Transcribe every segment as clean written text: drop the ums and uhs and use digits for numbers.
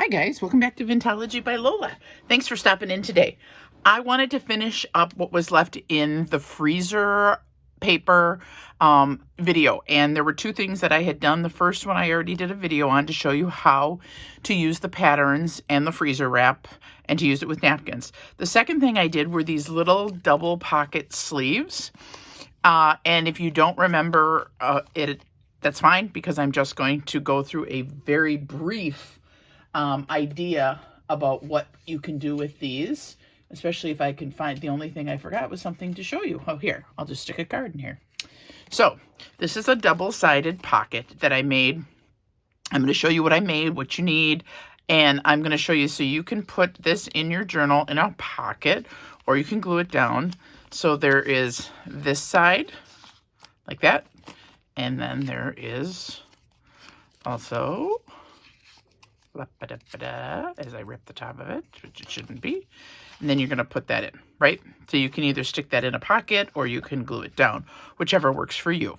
Hi guys, welcome back to Vintology by Lola. Thanks for stopping in today. I wanted to finish up what was left in the freezer paper video, and there were two things that I had done. The first one I already did a video on to show you how to use the patterns and the freezer wrap and to use it with napkins. The second thing I did were these little double pocket sleeves, and if you don't remember it, that's fine, because I'm just going to go through a very brief idea about what you can do with these, especially if I can find. The only thing I forgot was something to show you. Oh, here, I'll just stick a card in here. So this is a double-sided pocket that I made. I'm going to show you what I made, what you need, and I'm going to show you so you can put this in your journal in a pocket, or you can glue it down. So there is this side, like that, and then there is also, as I rip the top of it, which it shouldn't be, and then you're going to put that in, right? So you can either stick that in a pocket or you can glue it down, whichever works for you.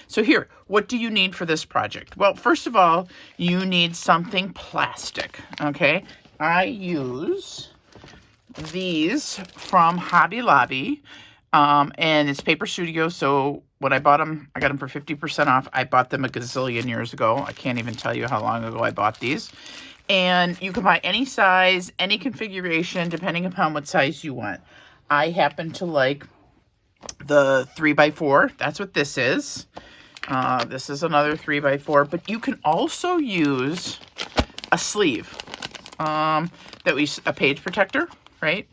So here, what do you need for this project? Well, first of all, you need something plastic, okay? I use these from Hobby Lobby, and it's Paper Studio, so when I bought them, I got them for 50% off. I bought them a gazillion years ago. I can't even tell you how long ago I bought these. And you can buy any size, any configuration, depending upon what size you want. I happen to like the 3x4. That's what this is. This is another 3x4, but you can also use a sleeve, a page protector, right?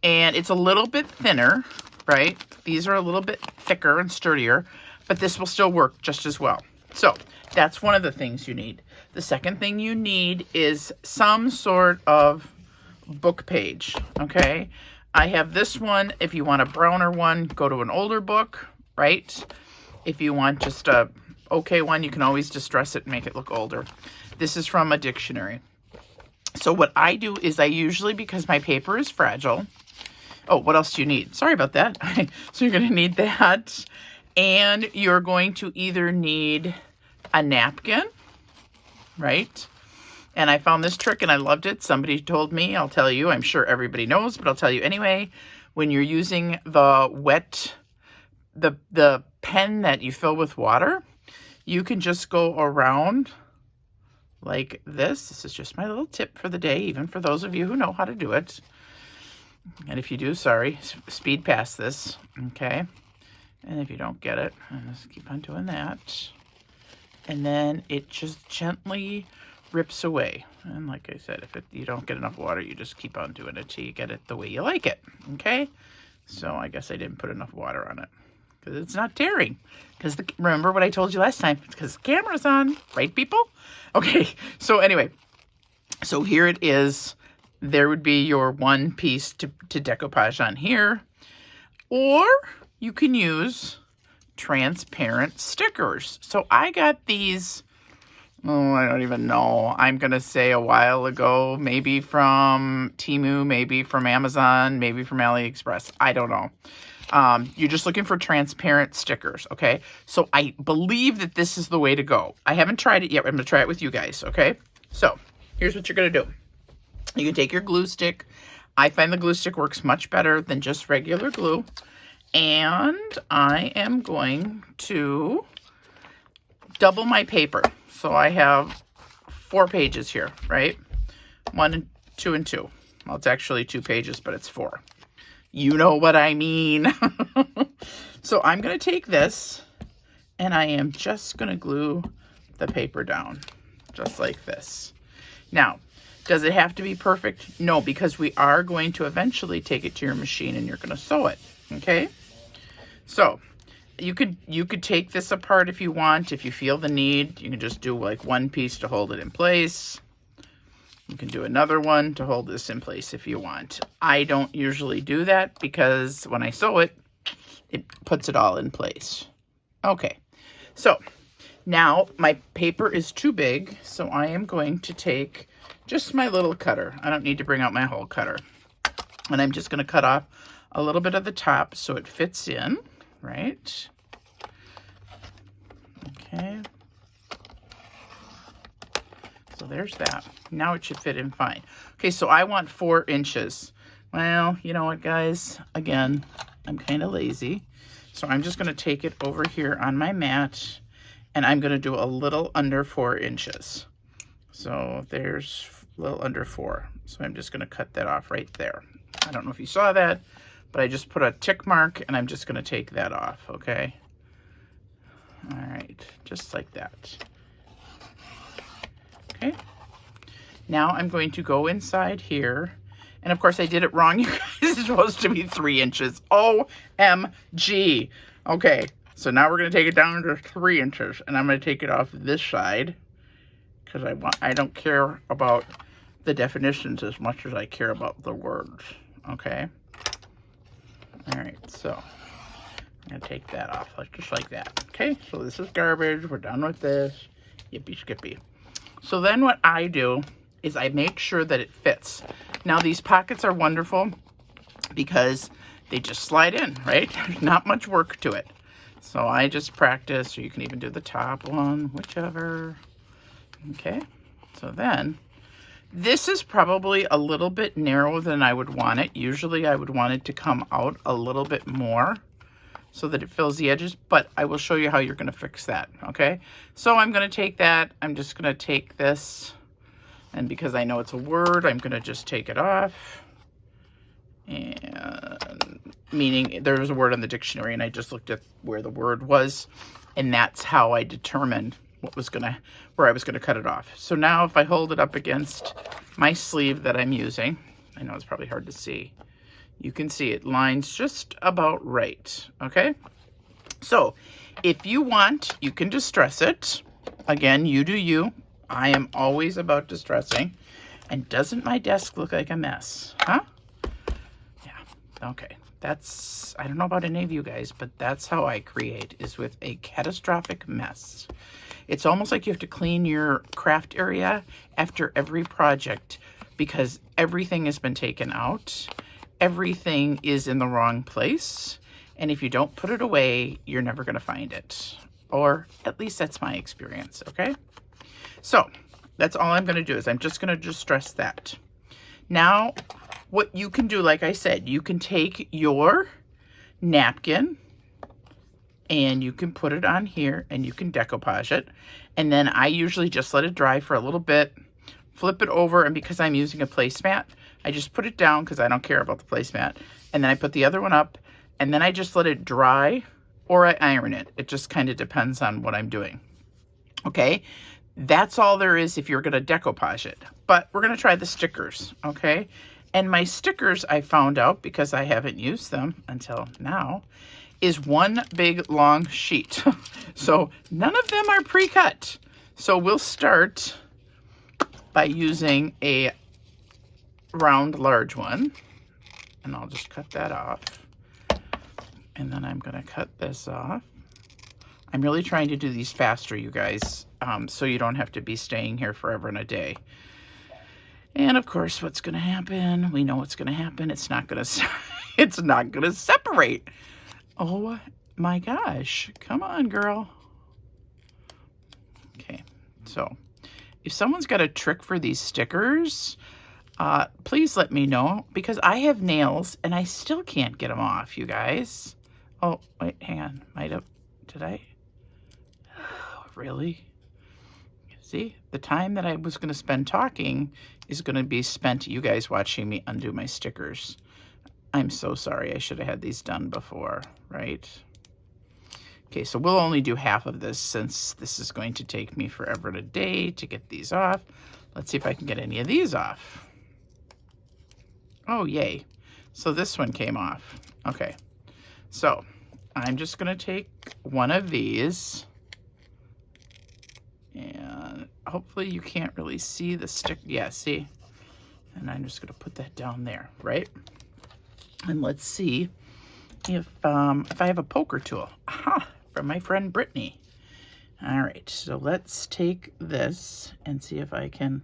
And it's a little bit thinner, right? These are a little bit thicker and sturdier, but this will still work just as well. So that's one of the things you need. The second thing you need is some sort of book page, okay? I have this one. If you want a browner one, go to an older book, right? If you want just a okay one, you can always distress it and make it look older. This is from a dictionary. So what I do is I usually, because my paper is fragile. Oh, what else do you need? Sorry about that. So you're going to need that. And you're going to either need a napkin, right? And I found this trick and I loved it. Somebody told me, I'll tell you, I'm sure everybody knows, but I'll tell you anyway. When you're using the the pen that you fill with water, you can just go around like this. This is just my little tip for the day, even for those of you who know how to do it. And if you do, sorry, speed past this, okay? And if you don't get it, just keep on doing that. And then it just gently rips away. And like I said, if you don't get enough water, you just keep on doing it till you get it the way you like it, okay? So I guess I didn't put enough water on it because it's not tearing. Because remember what I told you last time? It's because the camera's on, right, people? Okay, so anyway, so here it is. There would be your one piece to decoupage on here. Or you can use transparent stickers. So I got these, oh, I don't even know. I'm going to say a while ago, maybe from Temu, maybe from Amazon, maybe from AliExpress. I don't know. You're just looking for transparent stickers, okay? So I believe that this is the way to go. I haven't tried it yet. I'm going to try it with you guys, okay? So here's what you're going to do. You can take your glue stick. I find the glue stick works much better than just regular glue. And I am going to double my paper. So I have 4 pages here, right? 1, 2, and 2. Well, it's actually 2 pages, but it's 4. You know what I mean. So I'm going to take this and I am just going to glue the paper down just like this. Now, does it have to be perfect? No, because we are going to eventually take it to your machine and you're going to sew it, okay? So you could take this apart if you want. If you feel the need, you can just do like one piece to hold it in place. You can do another one to hold this in place if you want. I don't usually do that because when I sew it, it puts it all in place. Okay, so now my paper is too big, so I am going to take just my little cutter. I don't need to bring out my whole cutter. And I'm just going to cut off a little bit of the top so it fits in, right? Okay. So there's that. Now it should fit in fine. Okay, so I want 4 inches. Well, you know what, guys? Again, I'm kind of lazy. So I'm just going to take it over here on my mat, and I'm going to do a little under 4 inches. So there's a little under 4. So I'm just going to cut that off right there. I don't know if you saw that, but I just put a tick mark, and I'm just going to take that off, okay? All right, just like that. Okay. Now I'm going to go inside here. And of course I did it wrong. You guys, it's supposed to be 3 inches. OMG. Okay, so now we're going to take it down to 3 inches. And I'm going to take it off this side. Because I don't care about the definitions as much as I care about the words. Okay. All right, so I'm going to take that off just like that. Okay, so this is garbage. We're done with this. Yippee skippy. So then what I do is I make sure that it fits. Now these pockets are wonderful because they just slide in, right? There's not much work to it. So I just practice, or you can even do the top one, whichever. Okay, so then this is probably a little bit narrower than I would want it. Usually I would want it to come out a little bit more so that it fills the edges, but I will show you how you're going to fix that, okay? So I'm going to take that, I'm just going to take this, and because I know it's a word, I'm going to just take it off. And meaning there was a word in the dictionary, and I just looked at where the word was, and that's how I determined where I was gonna cut it off. So now if I hold it up against my sleeve that I'm using, I know it's probably hard to see, you can see it lines just about right, okay? So if you want, you can distress it. Again, you do you. I am always about distressing. And doesn't my desk look like a mess? Huh? Yeah, okay. That's, I don't know about any of you guys, but that's how I create, is with a catastrophic mess. It's almost like you have to clean your craft area after every project because everything has been taken out. Everything is in the wrong place. And if you don't put it away, you're never going to find it. Or at least that's my experience, okay? So that's all I'm going to do is I'm just going to distress that. Now, what you can do, like I said, you can take your napkin and you can put it on here and you can decoupage it. And then I usually just let it dry for a little bit, flip it over, and because I'm using a placemat, I just put it down because I don't care about the placemat. And then I put the other one up, and then I just let it dry, or I iron it. It just kind of depends on what I'm doing. Okay, that's all there is if you're going to decoupage it. But we're going to try the stickers, okay? And my stickers, I found out, because I haven't used them until now, is one big long sheet. So none of them are pre-cut. So we'll start by using a round large one, and I'll just cut that off. And then I'm going to cut this off. I'm really trying to do these faster, you guys, so you don't have to be staying here forever and a day. And of course, what's going to happen? We know what's going to happen. It's not going to it's not going to separate. Oh my gosh. Come on, girl. Okay. So, if someone's got a trick for these stickers, please let me know, because I have nails and I still can't get them off, you guys. Oh, wait, hang on. Did I? Really? See, the time that I was going to spend talking is going to be spent you guys watching me undo my stickers. I'm so sorry. I should have had these done before, right? Okay, so we'll only do half of this since this is going to take me forever and a day to get these off. Let's see if I can get any of these off. Oh, yay. So this one came off. Okay, so I'm just going to take one of these. And hopefully you can't really see the stick. Yeah, see? And I'm just going to put that down there, right? And let's see if I have a poker tool. Aha, from my friend Brittany. All right, so let's take this and see if I can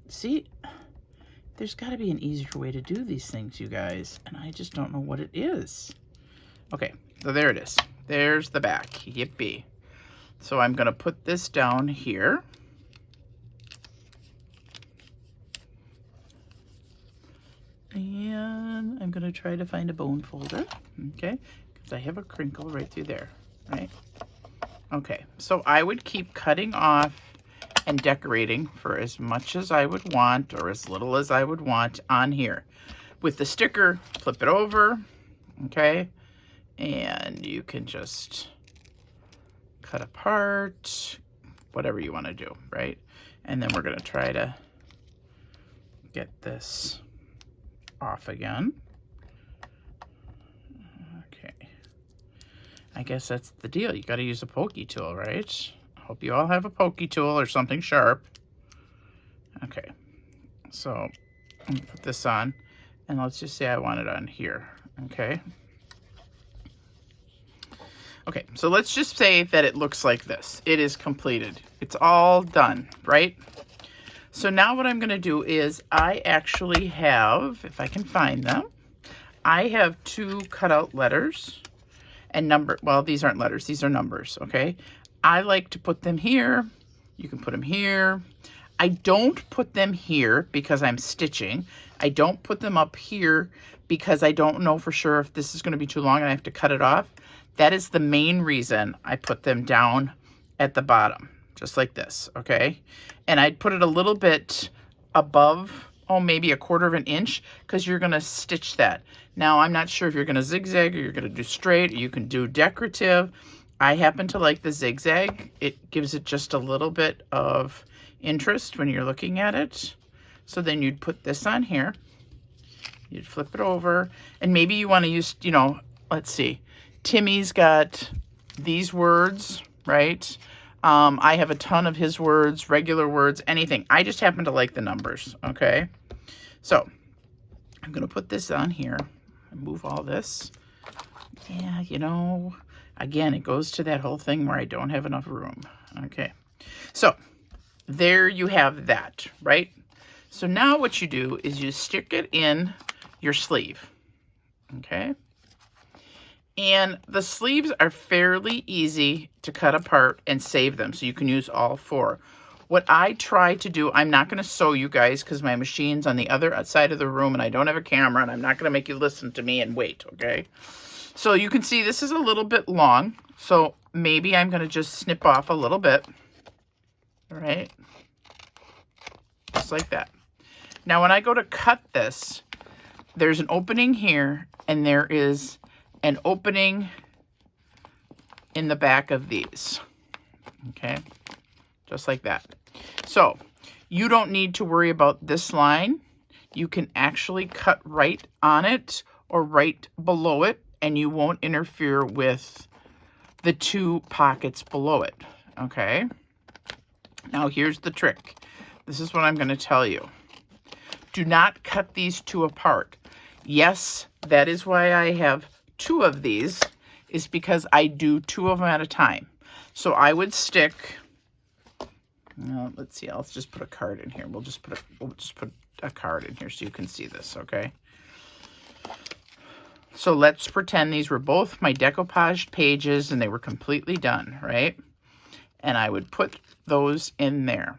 see. There's got to be an easier way to do these things, you guys, and I just don't know what it is. Okay, so there it is. There's the back. Yippee. So I'm going to put this down here. And I'm going to try to find a bone folder, okay? Because I have a crinkle right through there, right? Okay, so I would keep cutting off and decorating for as much as I would want or as little as I would want on here. With the sticker, flip it over, okay? And you can just cut apart, whatever you want to do, right? And then we're going to try to get this off again. Okay. I guess that's the deal. You got to use a pokey tool, right? I hope you all have a pokey tool or something sharp. Okay. So I'm going to put this on, and let's just say I want it on here, okay? Okay, so let's just say that it looks like this. It is completed. It's all done, right? So now what I'm going to do is I actually have, if I can find them, I have 2 cutout letters and number. Well, these aren't letters. These are numbers, okay? I like to put them here. You can put them here. I don't put them here because I'm stitching. I don't put them up here because I don't know for sure if this is going to be too long and I have to cut it off. That is the main reason I put them down at the bottom, just like this, okay? And I'd put it a little bit above, oh, maybe 1/4 inch, because you're gonna stitch that. Now, I'm not sure if you're gonna zigzag or you're gonna do straight, or you can do decorative. I happen to like the zigzag. It gives it just a little bit of interest when you're looking at it. So then you'd put this on here. You'd flip it over, and maybe you wanna use, you know, let's see. Timmy's got these words, right? I have a ton of his words, regular words, anything. I just happen to like the numbers, okay? So I'm going to put this on here and move all this. Yeah, you know, again, it goes to that whole thing where I don't have enough room, okay? So there you have that, right? So now what you do is you stick it in your sleeve, okay? And the sleeves are fairly easy to cut apart and save them, so you can use all 4. What I try to do, I'm not going to sew you guys because my machine's on the other side of the room and I don't have a camera and I'm not going to make you listen to me and wait, okay? So you can see this is a little bit long, so maybe I'm going to just snip off a little bit, all right? Just like that. Now when I go to cut this, there's an opening here and there is an opening in the back of these, okay, just like that. So you don't need to worry about this line. You can actually cut right on it or right below it, and you won't interfere with the 2 pockets below it, okay? Now here's the trick. This is what I'm going to tell you. Do not cut these 2 apart. Yes, that is why I have 2 of these, is because I do 2 of them at a time. So I would stick, let's see, I'll just put a card in here. We'll just put a card in here so you can see this, okay? So let's pretend these were both my decoupaged pages and they were completely done, right? And I would put those in there.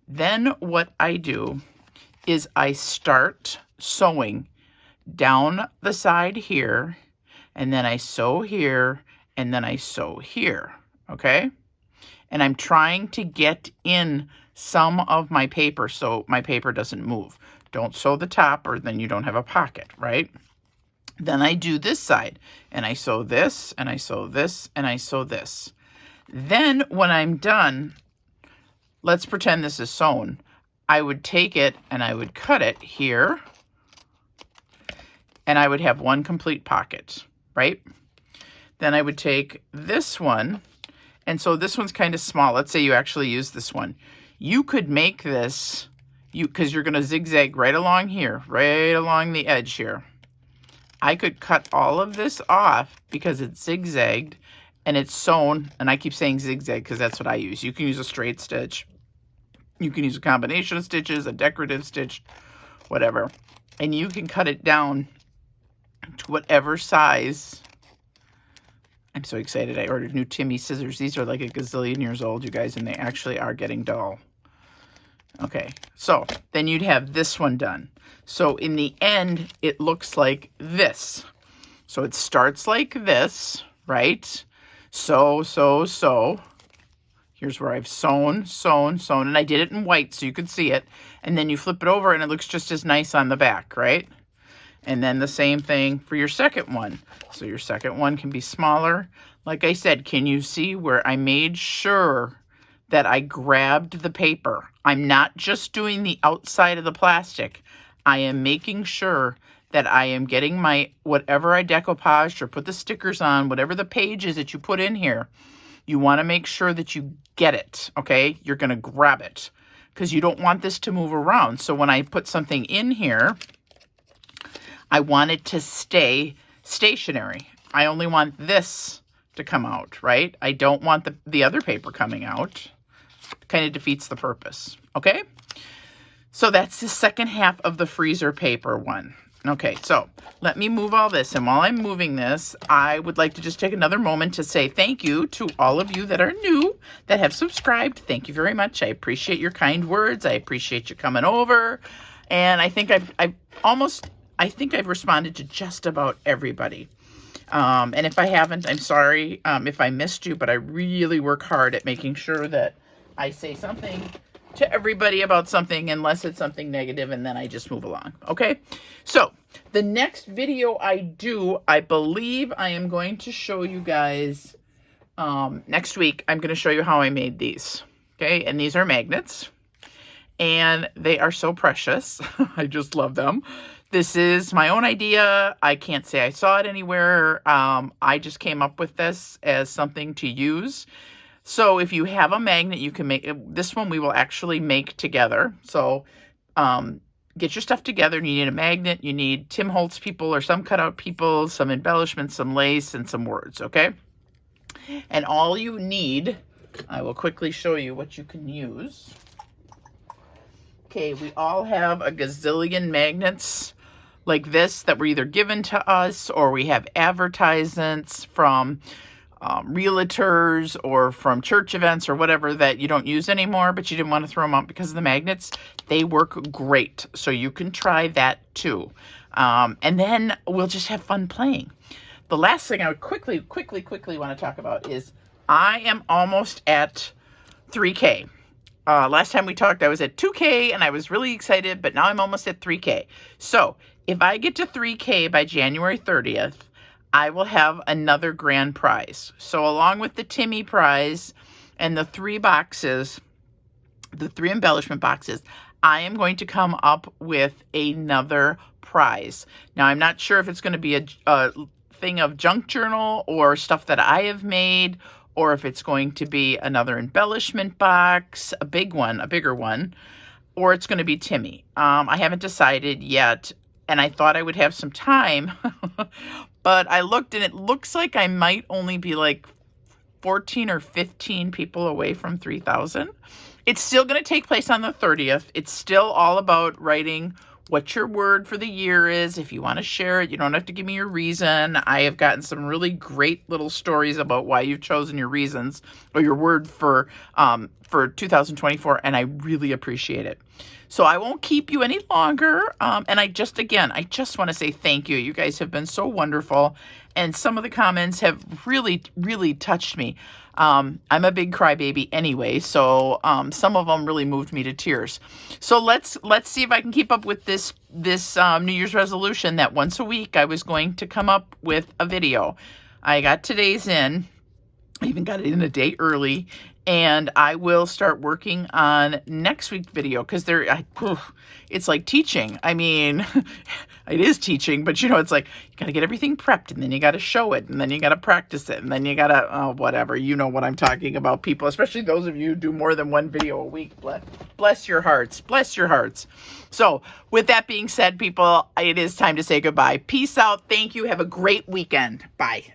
Then what I do is I start sewing down the side here, and then I sew here, and then I sew here, okay? And I'm trying to get in some of my paper so my paper doesn't move. Don't sew the top or then you don't have a pocket, right? Then I do this side, and I sew this, and I sew this, and I sew this. Then when I'm done, let's pretend this is sewn. I would take it and I would cut it here, and I would have 1 complete pocket, right? Then I would take this one, and so this one's kind of small. Let's say you actually use this one. You could make this, because you're going to zigzag right along here, right along the edge here. I could cut all of this off because it's zigzagged and it's sewn, and I keep saying zigzag because that's what I use. You can use a straight stitch. You can use a combination of stitches, a decorative stitch, whatever. And you can cut it down to whatever size. I'm so excited. I ordered new Timmy scissors. These are like a gazillion years old, you guys, and they actually are getting dull. Okay, so then you'd have this one done. So in the end, it looks like this. So it starts like this, right? So. Here's where I've sewn, and I did it in white so you could see it. And then you flip it over and it looks just as nice on the back, right? And then the same thing for your second one. So your second one can be smaller. Like I said, can you see where I made sure that I grabbed the paper? I'm not just doing the outside of the plastic. I am making sure that I am getting my, whatever I decoupaged or put the stickers on, whatever the page is that you put in here, you want to make sure that you get it, okay? You're going to grab it because you don't want this to move around. So when I put something in here, I want it to stay stationary. I only want this to come out, right? I don't want the other paper coming out. Kind of defeats the purpose, okay? So that's the second half of the freezer paper one. Okay, so let me move all this. And while I'm moving this, I would like to just take another moment to say thank you to all of you that are new, that have subscribed. Thank you very much. I appreciate your kind words. I appreciate you coming over. And I think I've responded to just about everybody. And if I haven't, I'm sorry if I missed you, but I really work hard at making sure that I say something to everybody about something, unless it's something negative, and then I just move along. Okay, so the next video I do, I believe I am going to show you guys next week. I'm going to show you how I made these. Okay, and these are magnets, and they are so precious. I just love them. This is my own idea. I can't say I saw it anywhere. I just came up with this as something to use. So if you have a magnet, you can make this one. We will actually make together. So get your stuff together. You need a magnet. You need Tim Holtz people or some cutout people, some embellishments, some lace, and some words. Okay. And all you need, I will quickly show you what you can use. Okay. We all have a gazillion magnets like this that were either given to us, or we have advertisements from realtors or from church events or whatever that you don't use anymore, but you didn't want to throw them out because of the magnets. They work great. So you can try that too. And then we'll just have fun playing. The last thing I would quickly want to talk about is I am almost at 3K. Last time we talked, I was at 2K and I was really excited, but now I'm almost at 3K. So if I get to 3K by January 30th, I will have another grand prize. So along with the Timmy prize and the 3 boxes, the 3 embellishment boxes, I am going to come up with another prize. Now, I'm not sure if it's going to be a thing of junk journal or stuff that I have made, or if it's going to be another embellishment box, a bigger one, or it's going to be Timmy. I haven't decided yet, and I thought I would have some time. But I looked, and it looks like I might only be like 14 or 15 people away from 3,000. It's still going to take place on the 30th. It's still all about writing what your word for the year is. If you want to share it, you don't have to give me your reason. I have gotten some really great little stories about why you've chosen your reasons or your word for 2024, and I really appreciate it. So I won't keep you any longer. And I just want to say thank you. You guys have been so wonderful. And some of the comments have really, really touched me. I'm a big crybaby anyway, so some of them really moved me to tears. So let's see if I can keep up with this New Year's resolution that once a week I was going to come up with a video. I got today's in. I even got it in a day early, and I will start working on next week's video because it's like teaching. I mean, it is teaching, but it's like you got to get everything prepped, and then you got to show it, and then you got to practice it, and then you got to, whatever. You know what I'm talking about, people, especially those of you who do more than one video a week. Bless your hearts. Bless your hearts. So with that being said, people, it is time to say goodbye. Peace out. Thank you. Have a great weekend. Bye.